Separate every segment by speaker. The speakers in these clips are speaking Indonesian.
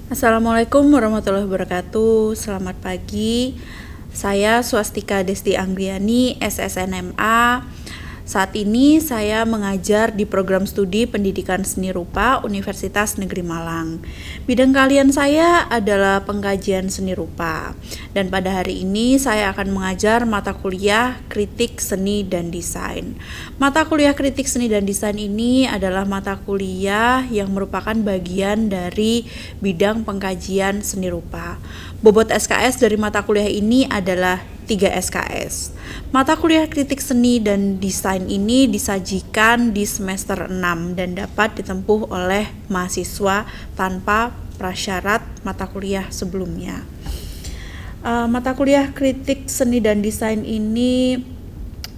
Speaker 1: Assalamualaikum warahmatullahi wabarakatuh. Selamat pagi. Saya Swastika Desti Anggriani, SSNMA. Saat ini saya mengajar di program studi Pendidikan Seni Rupa Universitas Negeri Malang. Bidang keahlian saya adalah pengkajian seni rupa. Dan pada hari ini saya akan mengajar mata kuliah Kritik Seni dan Desain. Mata kuliah Kritik Seni dan Desain ini adalah mata kuliah yang merupakan bagian dari bidang pengkajian seni rupa. Bobot SKS dari mata kuliah ini adalah 3 SKS. Mata kuliah Kritik Seni dan Desain ini disajikan di semester 6 dan dapat ditempuh oleh mahasiswa tanpa prasyarat mata kuliah sebelumnya. Mata kuliah Kritik Seni dan Desain ini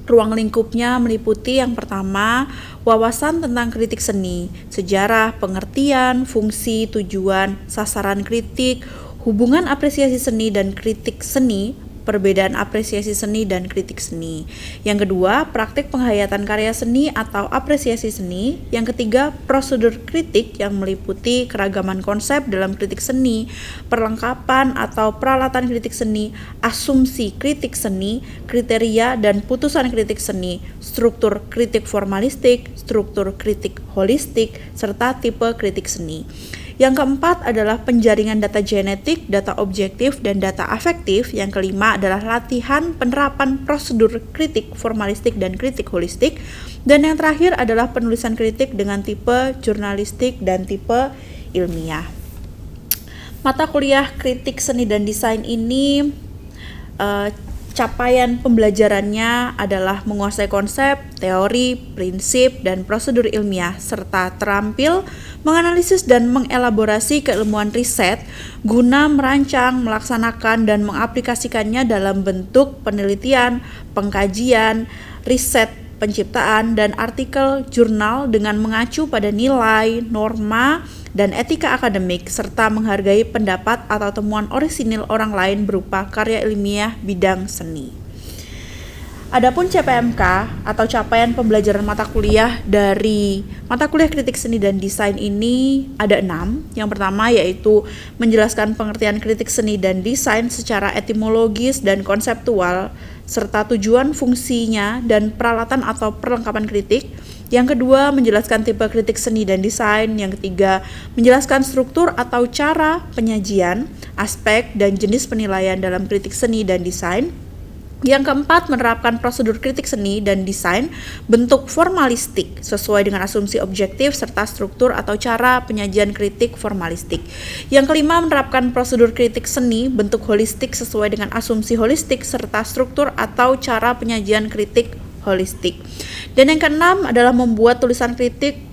Speaker 1: ruang lingkupnya meliputi yang pertama, wawasan tentang kritik seni, sejarah, pengertian, fungsi, tujuan, sasaran kritik, hubungan apresiasi seni dan kritik seni, perbedaan apresiasi seni dan kritik seni. Yang kedua, praktik penghayatan karya seni atau apresiasi seni. Yang ketiga, prosedur kritik yang meliputi keragaman konsep dalam kritik seni, perlengkapan atau peralatan kritik seni, asumsi kritik seni, kriteria dan putusan kritik seni, struktur kritik formalistik, struktur kritik holistik, serta tipe kritik seni. Yang keempat adalah penjaringan data genetik, data objektif, dan data afektif. Yang kelima adalah latihan penerapan prosedur kritik formalistik dan kritik holistik. Dan yang terakhir adalah penulisan kritik dengan tipe jurnalistik dan tipe ilmiah. Mata kuliah Kritik Seni dan Desain ini capaian pembelajarannya adalah menguasai konsep, teori, prinsip, dan prosedur ilmiah, serta terampil menganalisis dan mengelaborasi keilmuan riset guna merancang, melaksanakan, dan mengaplikasikannya dalam bentuk penelitian, pengkajian, riset, penciptaan, dan artikel jurnal dengan mengacu pada nilai, norma, dan etika akademik, serta menghargai pendapat atau temuan orisinil orang lain berupa karya ilmiah bidang seni. Adapun CPMK atau capaian pembelajaran mata kuliah dari mata kuliah Kritik Seni dan Desain ini ada 6. Yang pertama yaitu menjelaskan pengertian kritik seni dan desain secara etimologis dan konseptual, serta tujuan, fungsinya, dan peralatan atau perlengkapan kritik. Yang kedua, menjelaskan tipe kritik seni dan desain. Yang ketiga, menjelaskan struktur atau cara penyajian, aspek, dan jenis penilaian dalam kritik seni dan desain. Yang keempat, menerapkan prosedur kritik seni dan desain bentuk formalistik sesuai dengan asumsi objektif serta struktur atau cara penyajian kritik formalistik. Yang kelima, menerapkan prosedur kritik seni bentuk holistik sesuai dengan asumsi holistik serta struktur atau cara penyajian kritik holistik. Dan yang keenam adalah membuat tulisan kritik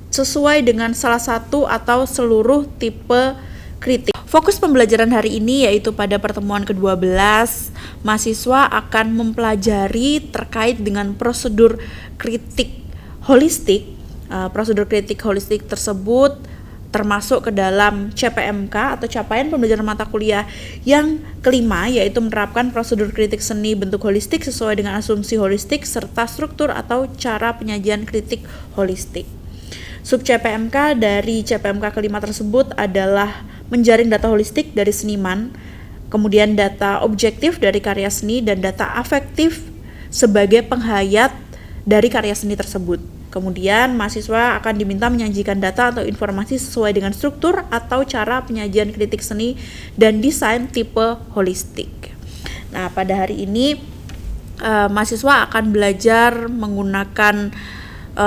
Speaker 1: sesuai dengan salah satu atau seluruh tipe kritik. Fokus pembelajaran hari ini yaitu pada pertemuan ke-12, mahasiswa akan mempelajari terkait dengan prosedur kritik holistik. Prosedur kritik holistik tersebut termasuk ke dalam CPMK atau capaian pembelajaran mata kuliah yang kelima, yaitu menerapkan prosedur kritik seni bentuk holistik sesuai dengan asumsi holistik serta struktur atau cara penyajian kritik holistik. Sub CPMK dari CPMK kelima tersebut adalah menjaring data holistik dari seniman, kemudian data objektif dari karya seni, dan data afektif sebagai penghayat dari karya seni tersebut. Kemudian mahasiswa akan diminta menyajikan data atau informasi sesuai dengan struktur atau cara penyajian kritik seni dan desain tipe holistik. Nah, pada hari ini mahasiswa akan belajar menggunakan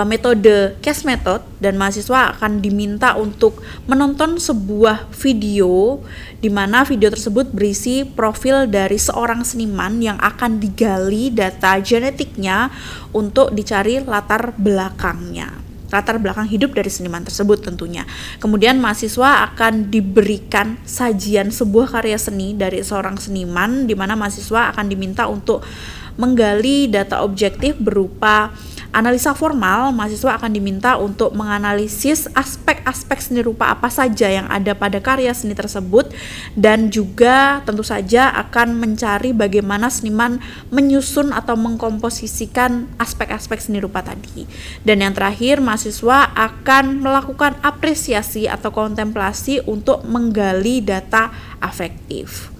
Speaker 1: metode CAS method, dan mahasiswa akan diminta untuk menonton sebuah video di mana video tersebut berisi profil dari seorang seniman yang akan digali data genetiknya untuk dicari latar belakang hidup dari seniman tersebut tentunya. Kemudian mahasiswa akan diberikan sajian sebuah karya seni dari seorang seniman, di mana mahasiswa akan diminta untuk menggali data objektif berupa analisa formal, mahasiswa akan diminta untuk menganalisis aspek-aspek seni rupa apa saja yang ada pada karya seni tersebut, dan juga tentu saja akan mencari bagaimana seniman menyusun atau mengkomposisikan aspek-aspek seni rupa tadi. Dan yang terakhir, mahasiswa akan melakukan apresiasi atau kontemplasi untuk menggali data afektif.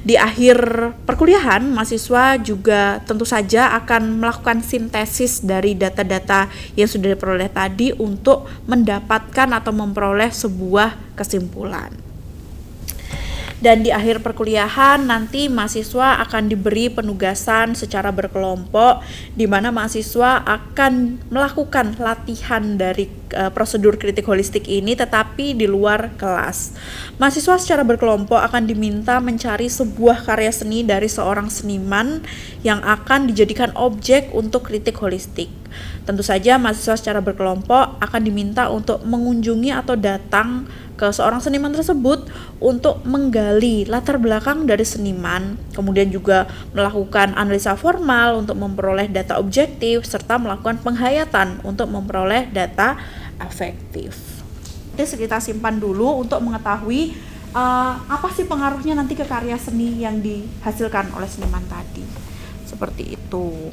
Speaker 1: Di akhir perkuliahan, mahasiswa juga tentu saja akan melakukan sintesis dari data-data yang sudah diperoleh tadi untuk mendapatkan atau memperoleh sebuah kesimpulan. Dan di akhir perkuliahan nanti mahasiswa akan diberi penugasan secara berkelompok, di mana mahasiswa akan melakukan latihan dari prosedur kritik holistik ini tetapi di luar kelas. Mahasiswa secara berkelompok akan diminta mencari sebuah karya seni dari seorang seniman yang akan dijadikan objek untuk kritik holistik. Tentu saja mahasiswa secara berkelompok akan diminta untuk mengunjungi atau datang ke seorang seniman tersebut untuk menggali latar belakang dari seniman, kemudian juga melakukan analisa formal untuk memperoleh data objektif, serta melakukan penghayatan untuk memperoleh data afektif. Jadi kita simpan dulu untuk mengetahui apa sih pengaruhnya nanti ke karya seni yang dihasilkan oleh seniman tadi. Seperti itu.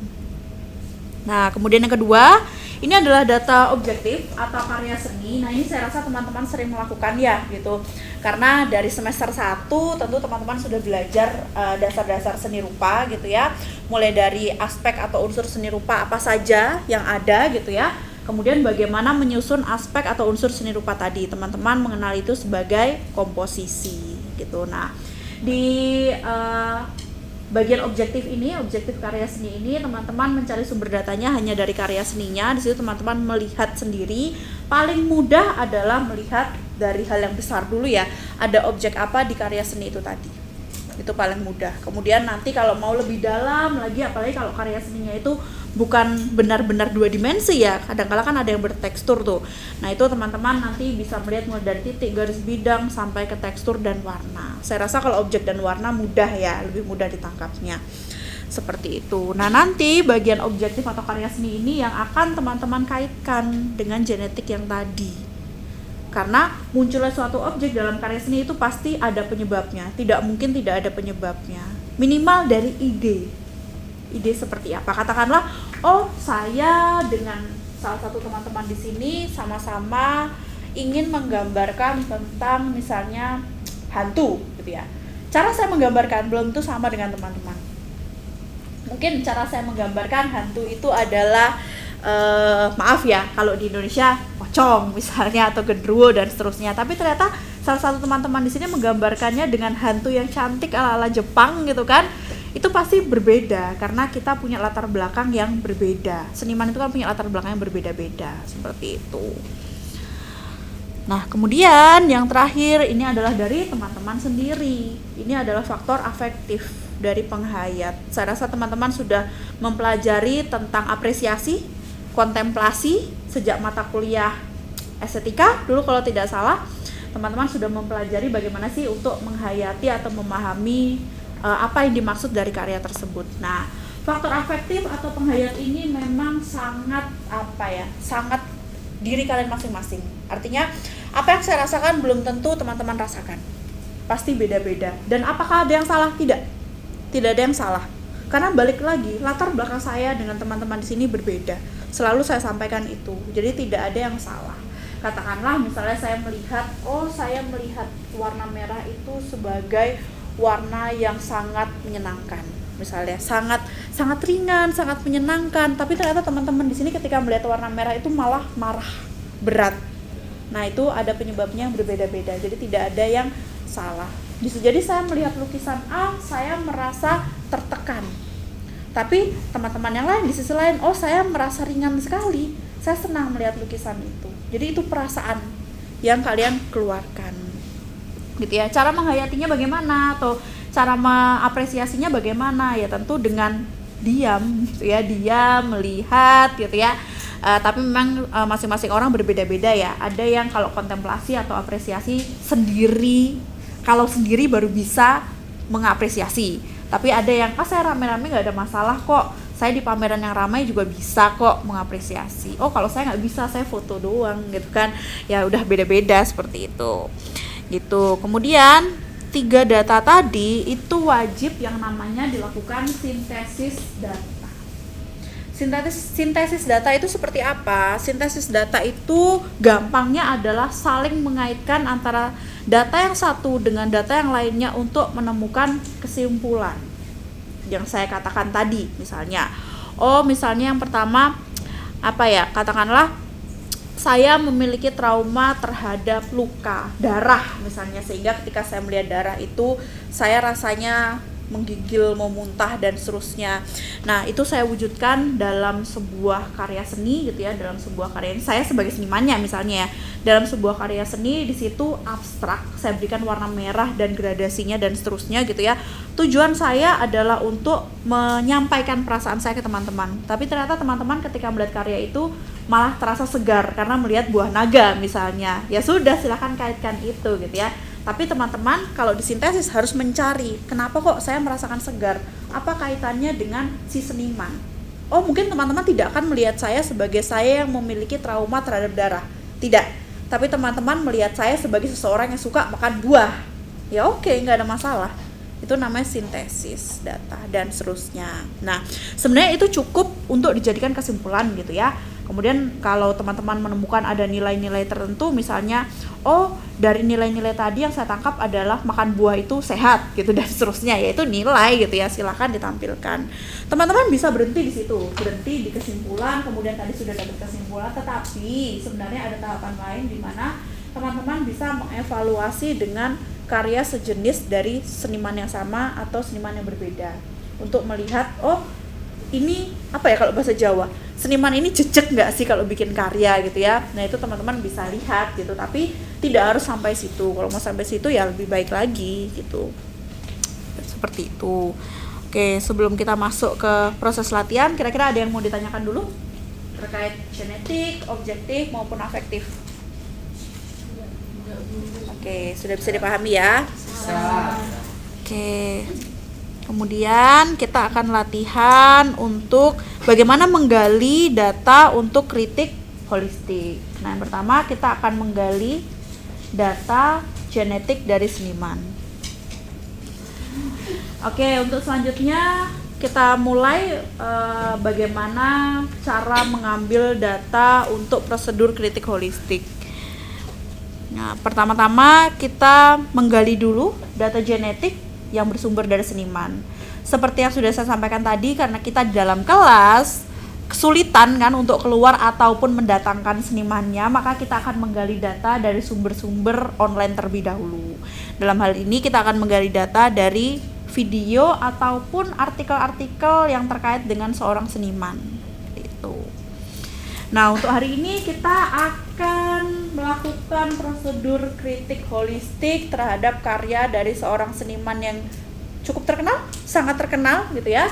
Speaker 1: Nah, kemudian yang kedua, ini adalah data objektif atau karya seni. Nah, ini saya rasa teman-teman sering melakukan ya gitu. Karena dari semester 1 tentu teman-teman sudah belajar dasar-dasar seni rupa gitu ya. Mulai dari aspek atau unsur seni rupa apa saja yang ada gitu ya. Kemudian bagaimana menyusun aspek atau unsur seni rupa tadi. Teman-teman mengenal itu sebagai komposisi gitu. Nah, di bagian objektif ini, objektif karya seni ini, teman-teman mencari sumber datanya hanya dari karya seninya. Di situ teman-teman melihat sendiri. Paling mudah adalah melihat dari hal yang besar dulu ya. Ada objek apa di karya seni itu tadi. Itu paling mudah. Kemudian nanti kalau mau lebih dalam lagi, apalagi kalau karya seninya itu bukan benar-benar 2 dimensi ya. Kadang-kala kan ada yang bertekstur tuh. Nah, itu teman-teman nanti bisa melihat mulai dari titik, garis bidang sampai ke tekstur dan warna. Saya rasa kalau objek dan warna mudah ya, lebih mudah ditangkapnya. Seperti itu. Nah, nanti bagian objektif atau karya seni ini yang akan teman-teman kaitkan dengan genetik yang tadi. Karena munculnya suatu objek dalam karya seni itu pasti ada penyebabnya. Tidak mungkin tidak ada penyebabnya. Minimal dari ide. Ide seperti apa? Katakanlah, oh saya dengan salah satu teman-teman di sini sama-sama ingin menggambarkan tentang misalnya hantu gitu ya. Cara saya menggambarkan belum tentu sama dengan teman-teman. Mungkin cara saya menggambarkan hantu itu adalah maaf ya kalau di Indonesia pocong misalnya atau genderuwo dan seterusnya. Tapi ternyata salah satu teman-teman di sini menggambarkannya dengan hantu yang cantik ala-ala Jepang gitu kan. Itu pasti berbeda karena kita punya latar belakang yang berbeda. Seniman itu kan punya latar belakang yang berbeda-beda, seperti itu. Nah, kemudian yang terakhir ini adalah dari teman-teman sendiri. Ini adalah faktor afektif dari penghayat. Saya rasa teman-teman sudah mempelajari tentang apresiasi, kontemplasi sejak mata kuliah estetika dulu kalau tidak salah. Teman-teman sudah mempelajari bagaimana sih untuk menghayati atau memahami apa yang dimaksud dari karya tersebut. Nah, faktor afektif atau penghayat ini memang sangat sangat diri kalian masing-masing. Artinya apa yang saya rasakan belum tentu teman-teman rasakan. Pasti beda-beda. Dan apakah ada yang salah? Tidak ada yang salah. Karena balik lagi, latar belakang saya dengan teman-teman di sini berbeda. Selalu saya sampaikan itu. Jadi tidak ada yang salah. Katakanlah misalnya saya melihat warna merah itu sebagai warna yang sangat menyenangkan, misalnya sangat ringan, sangat menyenangkan. Tapi ternyata teman-teman di sini ketika melihat warna merah itu malah marah, berat. Nah, itu ada penyebabnya yang berbeda-beda. Jadi tidak ada yang salah. Bisa jadi saya melihat lukisan A, saya merasa tertekan. Tapi teman-teman yang lain di sisi lain, oh saya merasa ringan sekali. Saya senang melihat lukisan itu. Jadi itu perasaan yang kalian keluarkan. Gitu ya. Cara menghayatinya bagaimana atau cara mengapresiasinya bagaimana? Ya tentu dengan diam gitu ya, diam melihat gitu ya. Tapi memang masing-masing orang berbeda-beda ya. Ada yang kalau kontemplasi atau apresiasi sendiri, kalau sendiri baru bisa mengapresiasi. Tapi ada yang saya rame-rame nggak ada masalah kok, Saya di pameran yang ramai juga bisa kok mengapresiasi. Oh, kalau saya nggak bisa, saya foto doang gitu kan. Ya udah beda-beda seperti itu. Gitu. Kemudian 3 data tadi itu wajib yang namanya dilakukan sintesis data. Sintesis data itu seperti apa? Sintesis data itu gampangnya adalah saling mengaitkan antara data yang satu dengan data yang lainnya untuk menemukan kesimpulan. Yang saya katakan tadi, misalnya, misalnya yang pertama katakanlah saya memiliki trauma terhadap luka darah misalnya, sehingga ketika saya melihat darah itu saya rasanya menggigil, mau muntah dan seterusnya. Nah, itu saya wujudkan dalam sebuah karya seni gitu ya, dalam sebuah karya ini saya sebagai senimannya misalnya ya. Dalam sebuah karya seni di situ abstrak, saya berikan warna merah dan gradasinya dan seterusnya gitu ya. Tujuan saya adalah untuk menyampaikan perasaan saya ke teman-teman. Tapi ternyata teman-teman ketika melihat karya itu malah terasa segar karena melihat buah naga misalnya. Ya sudah, silakan kaitkan itu gitu ya. Tapi teman-teman kalau disintesis harus mencari kenapa kok saya merasakan segar, apa kaitannya dengan si seniman. Oh, mungkin teman-teman tidak akan melihat saya sebagai saya yang memiliki trauma terhadap darah, tidak, tapi teman-teman melihat saya sebagai seseorang yang suka makan buah. Ya oke, nggak ada masalah. Itu namanya sintesis data dan seterusnya. Nah, sebenarnya itu cukup untuk dijadikan kesimpulan gitu ya. Kemudian kalau teman-teman menemukan ada nilai-nilai tertentu, misalnya dari nilai-nilai tadi yang saya tangkap adalah makan buah itu sehat gitu dan seterusnya, yaitu nilai gitu ya, silakan ditampilkan. Teman-teman bisa berhenti di situ, berhenti di kesimpulan, kemudian tadi sudah dapat kesimpulan, tetapi sebenarnya ada tahapan lain di mana teman-teman bisa mengevaluasi dengan karya sejenis dari seniman yang sama atau seniman yang berbeda untuk melihat ini kalau bahasa Jawa, seniman ini jejak nggak sih kalau bikin karya gitu ya. Nah, itu teman-teman bisa lihat gitu, tapi tidak harus sampai situ. Kalau mau sampai situ ya lebih baik lagi gitu, seperti itu. Oke, sebelum kita masuk ke proses latihan, kira-kira ada yang mau ditanyakan dulu terkait genetik, objektif maupun afektif? Oke, sudah bisa dipahami ya? Oke. Kemudian kita akan latihan untuk bagaimana menggali data untuk kritik holistik. Nah, yang pertama kita akan menggali data genetik dari seniman. Oke, untuk selanjutnya kita mulai bagaimana cara mengambil data untuk prosedur kritik holistik. Nah, pertama-tama kita menggali dulu data genetik yang bersumber dari seniman. Seperti yang sudah saya sampaikan tadi, karena kita di dalam kelas kesulitan kan untuk keluar ataupun mendatangkan senimannya, maka kita akan menggali data dari sumber-sumber online terlebih dahulu. Dalam hal ini kita akan menggali data dari video ataupun artikel-artikel yang terkait dengan seorang seniman. Itu. Nah, untuk hari ini kita akan melakukan prosedur kritik holistik terhadap karya dari seorang seniman yang cukup terkenal, sangat terkenal gitu ya,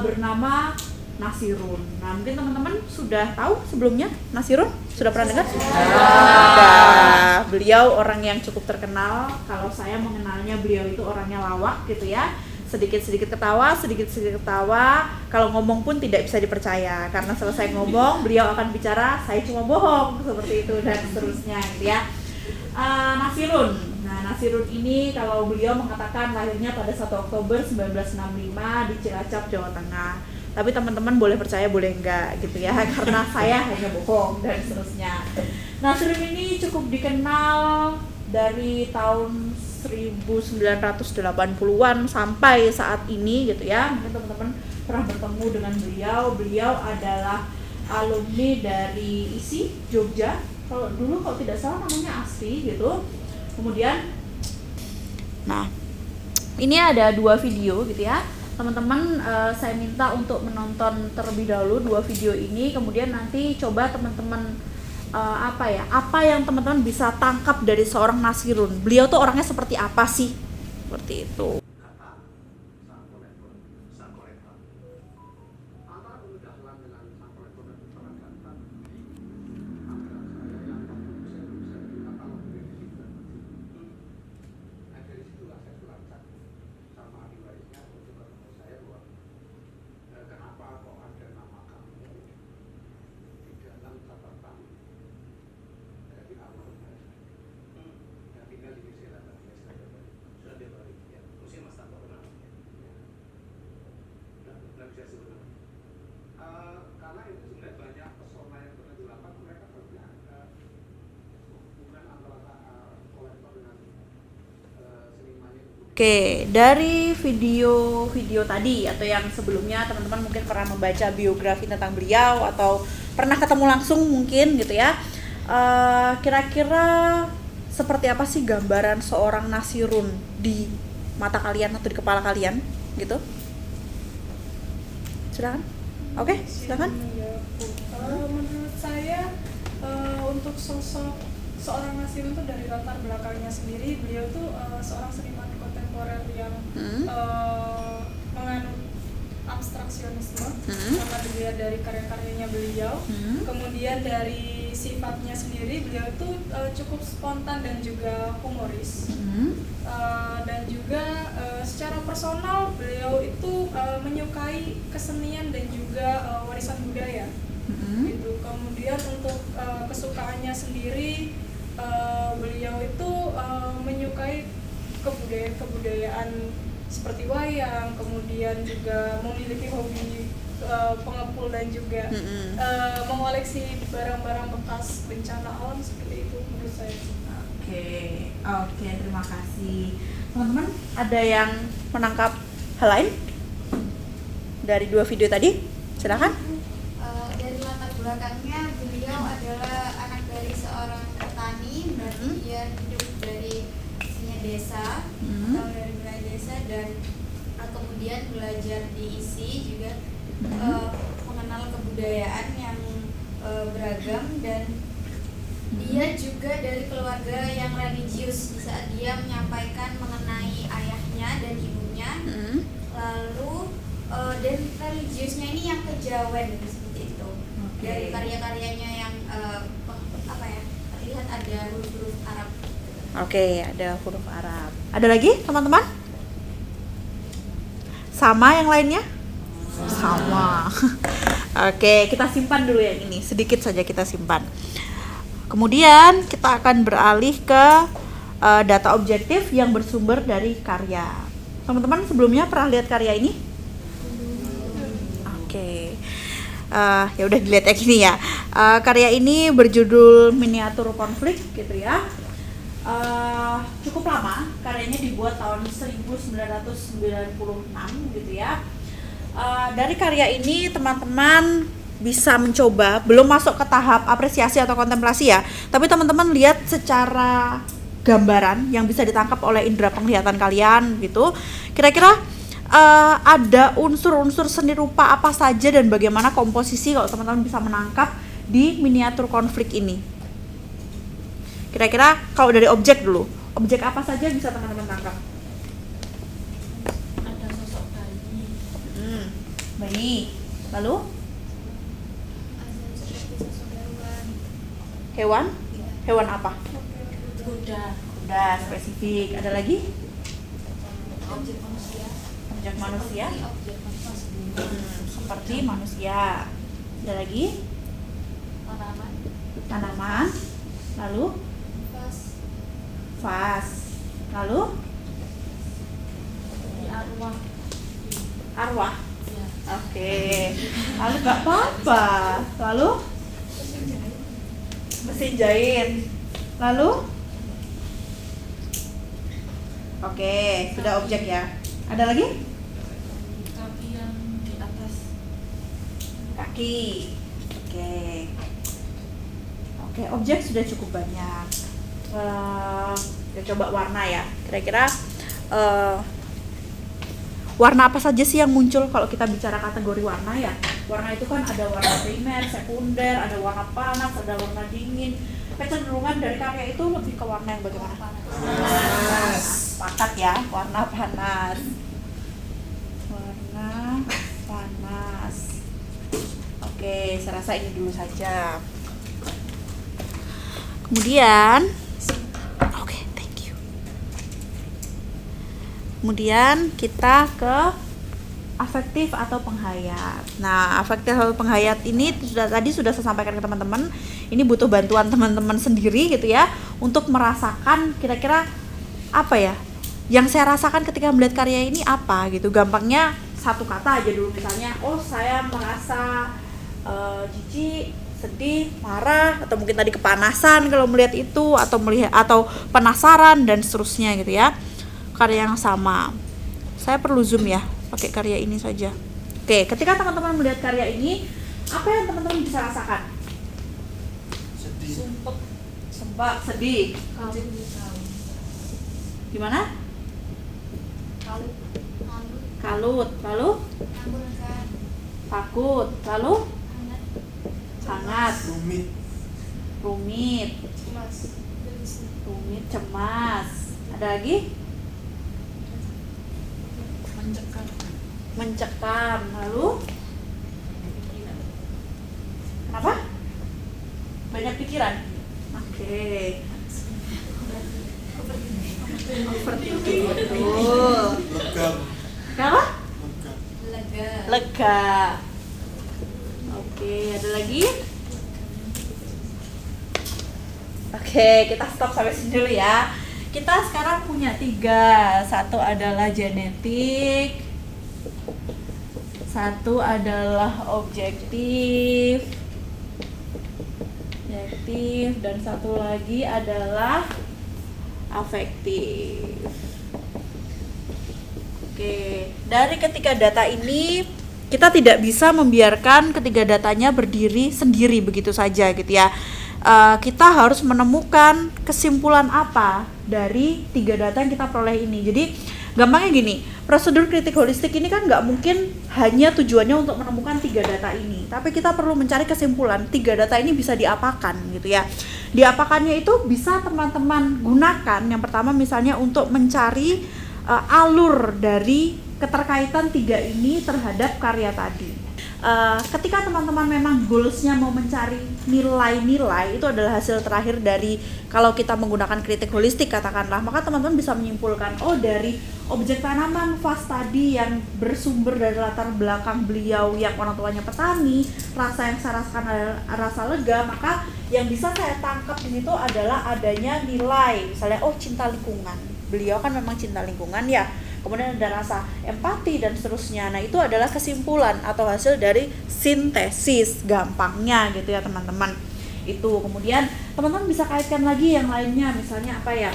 Speaker 1: bernama Nasirun. Nah, mungkin teman-teman sudah tahu sebelumnya Nasirun? Sudah pernah dengar? Sudah. Beliau orang yang cukup terkenal. Kalau saya mengenalnya, beliau itu orangnya lawak gitu ya. Sedikit-sedikit ketawa. Kalau ngomong pun tidak bisa dipercaya, karena selesai ngomong beliau akan bicara, saya cuma bohong, seperti itu dan seterusnya gitu ya. Nasirun. Nah, Nasirun ini kalau beliau mengatakan lahirnya pada 1 Oktober 1965 di Cilacap, Jawa Tengah. Tapi teman-teman boleh percaya boleh enggak gitu ya, karena saya hanya bohong dan seterusnya. Nasirun ini cukup dikenal dari tahun 1980-an sampai saat ini gitu ya. Mungkin teman-teman pernah bertemu dengan beliau. Beliau adalah alumni dari ISI Jogja. Kalau tidak salah namanya ASFI gitu. Kemudian ini ada 2 video gitu ya. Teman-teman saya minta untuk menonton terlebih dahulu 2 video ini, kemudian nanti coba teman-teman apa yang teman-teman bisa tangkap dari seorang Nasirun. Beliau tuh orangnya seperti apa sih? Seperti itu. Oke, dari video tadi atau yang sebelumnya teman-teman mungkin pernah membaca biografi tentang beliau atau pernah ketemu langsung mungkin gitu ya. Kira-kira seperti apa sih gambaran seorang Nasirun di mata kalian atau di kepala kalian gitu? Silakan. Oke, silakan.
Speaker 2: Menurut saya untuk sosok seorang Nasirun itu dari latar belakangnya sendiri, beliau tuh seorang seniman kontemporer yang menganut abstraksionisme karena dilihat dari karya-karyanya beliau. Kemudian dari sifatnya sendiri, beliau tuh cukup spontan dan juga humoris. Dan juga secara personal beliau itu menyukai kesenian dan juga warisan budaya. Gitu. Kemudian untuk kesukaannya sendiri, beliau itu menyukai kebudayaan seperti wayang, kemudian juga memiliki hobi pengepul dan juga mengoleksi barang-barang bekas bencana alam seperti itu menurut saya.
Speaker 1: Oke, terima kasih. Teman-teman, ada yang menangkap hal lain dari 2 video tadi? Silakan.
Speaker 3: Dari latar belakangnya, beliau adalah anak dari seorang petani, berarti dia hidup dari desa, atau dari wilayah desa, dan kemudian belajar di ISI juga, mengenal kebudayaan yang beragam, dan dia juga dari keluarga yang religius di saat dia menyampaikan mengenai ayahnya dan ibunya. Lalu dan religiusnya ini yang kejawen seperti itu. Dari karya-karyanya yang terlihat ada huruf-huruf Arab.
Speaker 1: Oke, ada huruf Arab. Ada lagi teman-teman? Sama yang lainnya? Sama. Oke, kita simpan dulu yang ini. Sedikit saja kita simpan. Kemudian kita akan beralih ke data objektif yang bersumber dari karya. Teman-teman sebelumnya pernah lihat karya ini? Oke. Ya udah dilihat yang ini ya. Karya ini berjudul Miniatur Konflik gitu ya. Cukup lama, karyanya dibuat tahun 1996 gitu ya. Dari karya ini teman-teman bisa mencoba, belum masuk ke tahap apresiasi atau kontemplasi ya, tapi teman-teman lihat secara gambaran yang bisa ditangkap oleh indera penglihatan kalian gitu. Kira-kira ada unsur-unsur seni rupa apa saja dan bagaimana komposisi kalau teman-teman bisa menangkap di miniatur konflik ini. Kira-kira kalau dari objek dulu, objek apa saja bisa teman-teman tangkap?
Speaker 3: Ada sosok bayi.
Speaker 1: Bayi. Lalu?
Speaker 3: Ada seperti sosok hewan.
Speaker 1: Hewan? Hewan apa?
Speaker 3: Kuda.
Speaker 1: Kuda spesifik. Ada lagi?
Speaker 3: Objek manusia.
Speaker 1: Objek manusia?
Speaker 3: Objek manusia.
Speaker 1: Seperti manusia. Ada lagi?
Speaker 3: Tanaman.
Speaker 1: Tanaman. Lalu? Vas. Lalu?
Speaker 3: Arwah.
Speaker 1: Arwah.
Speaker 3: Ya.
Speaker 1: Oke. Lalu gak apa-apa. Lalu? Mesin jahit. Lalu? Oke, sudah objek ya. Ada lagi?
Speaker 3: Kaki yang di atas.
Speaker 1: Kaki. Oke, objek sudah cukup banyak. Kita coba warna ya. Kira-kira warna apa saja sih yang muncul kalau kita bicara kategori warna ya? Warna itu kan ada warna primer, sekunder, ada warna panas, ada warna dingin. Kecenderungan dari karya itu lebih ke warna yang bagaimana? Panas. Sepakat ya, warna panas. Warna panas. Oke, saya rasa ini dulu saja. Kemudian thank you. Kemudian kita ke afektif atau penghayat. Nah, afektif atau penghayat ini tadi sudah saya sampaikan ke teman-teman. Ini butuh bantuan teman-teman sendiri gitu ya untuk merasakan kira-kira apa ya yang saya rasakan ketika melihat karya ini apa gitu. Gampangnya satu kata aja dulu, misalnya saya merasa jijik, sedih, marah, atau mungkin tadi kepanasan kalau melihat itu, atau penasaran dan seterusnya gitu ya. karya yang sama. Saya perlu zoom ya, pakai karya ini saja. Oke, ketika teman-teman melihat karya ini, apa yang teman-teman bisa rasakan?
Speaker 4: Sedih.
Speaker 1: Sumpah, sedih. Gimana?
Speaker 3: Kalut.
Speaker 1: Kalut, lalu
Speaker 3: Nganggur kan.
Speaker 1: takut, lalu
Speaker 3: Hangat.
Speaker 1: hangat,
Speaker 4: Rumit.
Speaker 1: rumit, cemas. Ada lagi? Mencekam, lalu kenapa? Banyak pikiran. Oke. Overthinking, betul.
Speaker 4: Lega.
Speaker 1: Kenapa?
Speaker 3: Lega.
Speaker 1: Lega. Oke, ada lagi? Oke, kita stop sampai sini dulu ya. Kita sekarang punya 3. Satu adalah genetik, satu adalah objektif, dan satu lagi adalah afektif. Oke, dari ketiga data ini kita tidak bisa membiarkan ketiga datanya berdiri sendiri begitu saja gitu ya. Kita harus menemukan kesimpulan apa dari 3 data yang kita peroleh ini. Jadi gampangnya gini, prosedur kritik holistik ini kan nggak mungkin hanya tujuannya untuk menemukan 3 data ini, tapi kita perlu mencari kesimpulan 3 data ini bisa diapakan gitu ya. Diapakannya itu bisa teman-teman gunakan. Yang pertama misalnya untuk mencari alur dari keterkaitan 3 ini terhadap karya tadi. Ketika teman-teman memang goalsnya mau mencari nilai-nilai, itu adalah hasil terakhir dari kalau kita menggunakan kritik holistik katakanlah, maka teman-teman bisa menyimpulkan, oh dari objek tanaman vas tadi yang bersumber dari latar belakang beliau yang orang tuanya petani, rasa yang saya rasakan adalah rasa lega, maka yang bisa saya tangkap di situ adalah adanya nilai, misalnya oh cinta lingkungan, beliau kan memang cinta lingkungan ya. Kemudian ada rasa empati dan seterusnya. Nah, itu adalah kesimpulan atau hasil dari sintesis gampangnya gitu ya teman-teman. Itu kemudian teman-teman bisa kaitkan lagi yang lainnya, misalnya apa ya?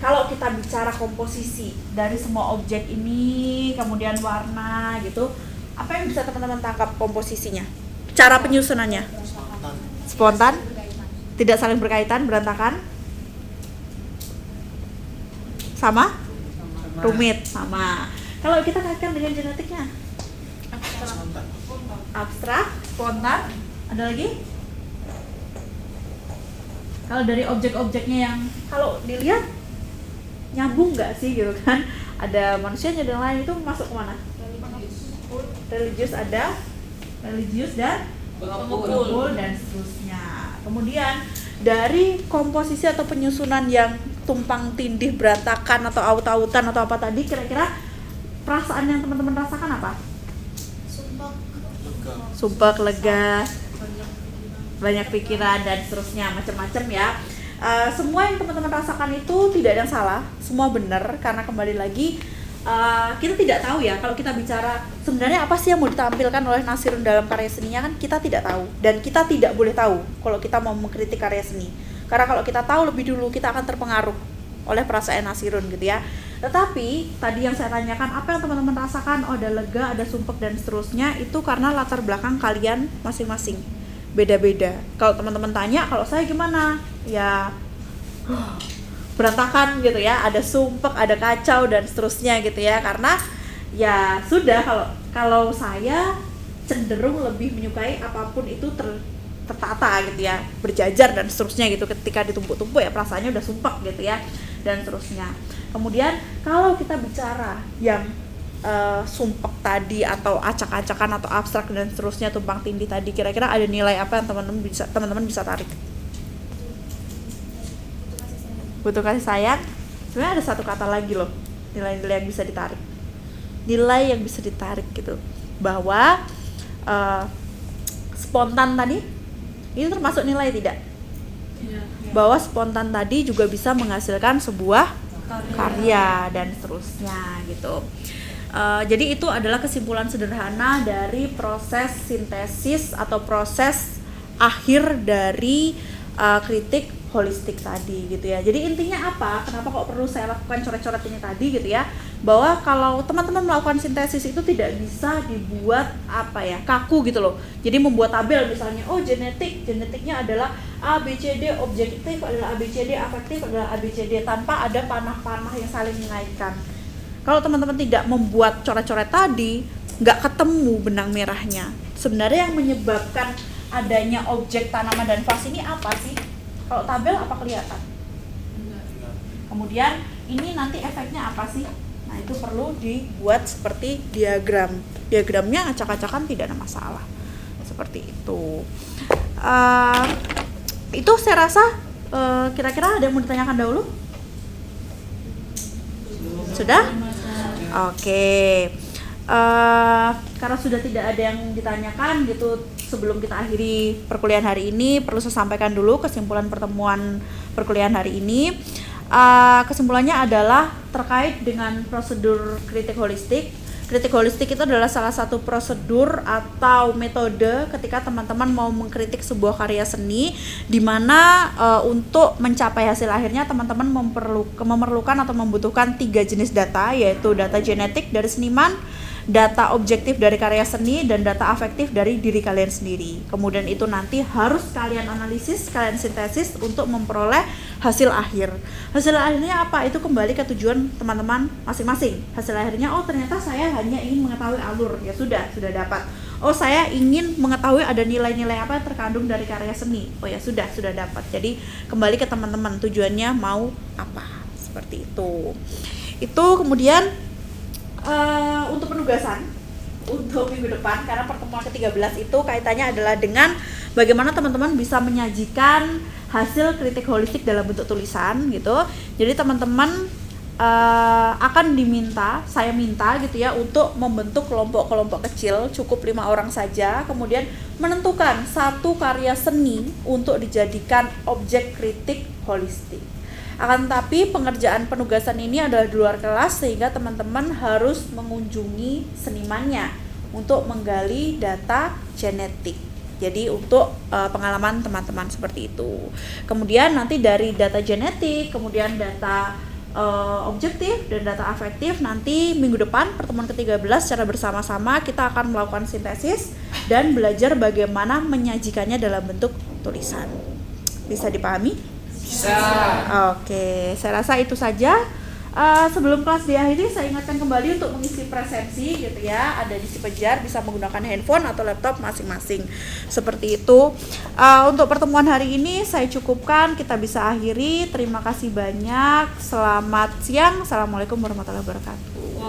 Speaker 1: Kalau kita bicara komposisi dari semua objek ini, kemudian warna gitu, apa yang bisa teman-teman tangkap komposisinya? Cara penyusunannya? Spontan? Tidak saling berkaitan, berantakan? Sama? Rumit, sama. Kalau kita kaitkan dengan genetiknya, abstrak, spontan, ada lagi? Kalau dari objek-objeknya yang kalau dilihat nyambung nggak sih gitu kan? Ada manusianya dan lain, itu masuk kemana? Religius ada, religius dan pengepul dan seterusnya. Kemudian dari komposisi atau penyusunan yang tumpang tindih, berantakan atau aut-autan atau apa tadi, kira-kira perasaan yang teman-teman rasakan apa? Sumpah, lega, banyak pikiran dan seterusnya, macam-macam ya. Semua yang teman-teman rasakan itu tidak ada yang salah, semua benar, karena kembali lagi kita tidak tahu ya, kalau kita bicara sebenarnya apa sih yang mau ditampilkan oleh Nasirun dalam karya seninya, kan kita tidak tahu dan kita tidak boleh tahu kalau kita mau mengkritik karya seni, karena kalau kita tahu lebih dulu kita akan terpengaruh oleh perasaan Nasirun gitu ya. Tetapi tadi yang saya tanyakan, apa yang teman-teman rasakan, oh ada lega, ada sumpek dan seterusnya, itu karena latar belakang kalian masing-masing beda-beda. Kalau teman-teman tanya, kalau saya gimana ya berantakan gitu ya, ada sumpek, ada kacau dan seterusnya gitu ya, karena ya sudah, kalau saya cenderung lebih menyukai apapun itu tertata gitu ya, berjajar dan seterusnya gitu. Ketika ditumpuk-tumpuk ya perasaannya udah sumpek gitu ya dan seterusnya. Kemudian kalau kita bicara yang sumpek tadi atau acak-acakan atau abstrak dan seterusnya, tumpang tindih tadi, kira-kira ada nilai apa yang teman-teman bisa tarik? Butuh kasih sayang. Sebenarnya ada satu kata lagi loh, nilai-nilai yang bisa ditarik. Nilai yang bisa ditarik gitu, bahwa spontan tadi itu termasuk nilai tidak? Bahwa spontan tadi juga bisa menghasilkan sebuah karya dan seterusnya gitu. Jadi itu adalah kesimpulan sederhana dari proses sintesis atau proses akhir dari kritik holistik tadi gitu ya. Jadi intinya apa? Kenapa kok perlu saya lakukan coret-coret ini tadi gitu ya? Bahwa kalau teman-teman melakukan sintesis itu tidak bisa dibuat kaku gitu loh. Jadi membuat tabel misalnya, genetiknya adalah A, B, C, D, objektif adalah A, B, C, D, afektif adalah A, B, C, D, tanpa ada panah-panah yang saling mengaitkan. Kalau teman-teman tidak membuat coret-coret tadi, nggak ketemu benang merahnya. Sebenarnya yang menyebabkan adanya objek tanaman dan fase ini apa sih? Kalau tabel apa kelihatan? Kemudian ini nanti efeknya apa sih? Nah itu perlu dibuat seperti diagram. Diagramnya acak-acakan tidak ada masalah. Seperti itu. Itu saya rasa kira-kira ada yang mau ditanyakan dahulu? Sudah? Oke. Karena sudah tidak ada yang ditanyakan gitu, sebelum kita akhiri perkuliahan hari ini, perlu saya sampaikan dulu kesimpulan pertemuan perkuliahan hari ini. Kesimpulannya adalah terkait dengan prosedur kritik holistik. Kritik holistik itu adalah salah satu prosedur atau metode ketika teman-teman mau mengkritik sebuah karya seni, di mana untuk mencapai hasil akhirnya teman-teman memerlukan atau membutuhkan 3 jenis data, yaitu data genetik dari seniman, data objektif dari karya seni, dan data afektif dari diri kalian sendiri. Kemudian itu nanti harus kalian analisis, kalian sintesis untuk memperoleh hasil akhir. Hasil akhirnya apa? Itu kembali ke tujuan teman-teman masing-masing. Hasil akhirnya, ternyata saya hanya ingin mengetahui alur, ya sudah dapat. Saya ingin mengetahui ada nilai-nilai apa yang terkandung dari karya seni, ya sudah dapat. Jadi kembali ke teman-teman, tujuannya mau apa, seperti itu. Itu kemudian untuk penugasan untuk minggu depan, karena pertemuan ke-13 itu kaitannya adalah dengan bagaimana teman-teman bisa menyajikan hasil kritik holistik dalam bentuk tulisan gitu. Jadi teman-teman akan saya minta gitu ya, untuk membentuk kelompok-kelompok kecil, cukup 5 orang saja, kemudian menentukan satu karya seni untuk dijadikan objek kritik holistik. Akan tetapi pengerjaan penugasan ini adalah di luar kelas, sehingga teman-teman harus mengunjungi senimannya untuk menggali data genetik. Jadi untuk pengalaman teman-teman seperti itu. Kemudian nanti dari data genetik, kemudian data objektif dan data afektif, nanti minggu depan pertemuan ke-13 secara bersama-sama kita akan melakukan sintesis dan belajar bagaimana menyajikannya dalam bentuk tulisan. Bisa dipahami?
Speaker 4: Bisa.
Speaker 1: Oke, saya rasa itu saja. Sebelum kelas diakhiri, saya ingatkan kembali untuk mengisi presensi gitu ya. Ada di si Pejar, bisa menggunakan handphone atau laptop masing-masing. Seperti itu. Untuk pertemuan hari ini saya cukupkan, kita bisa akhiri. Terima kasih banyak. Selamat siang. Assalamualaikum warahmatullahi wabarakatuh.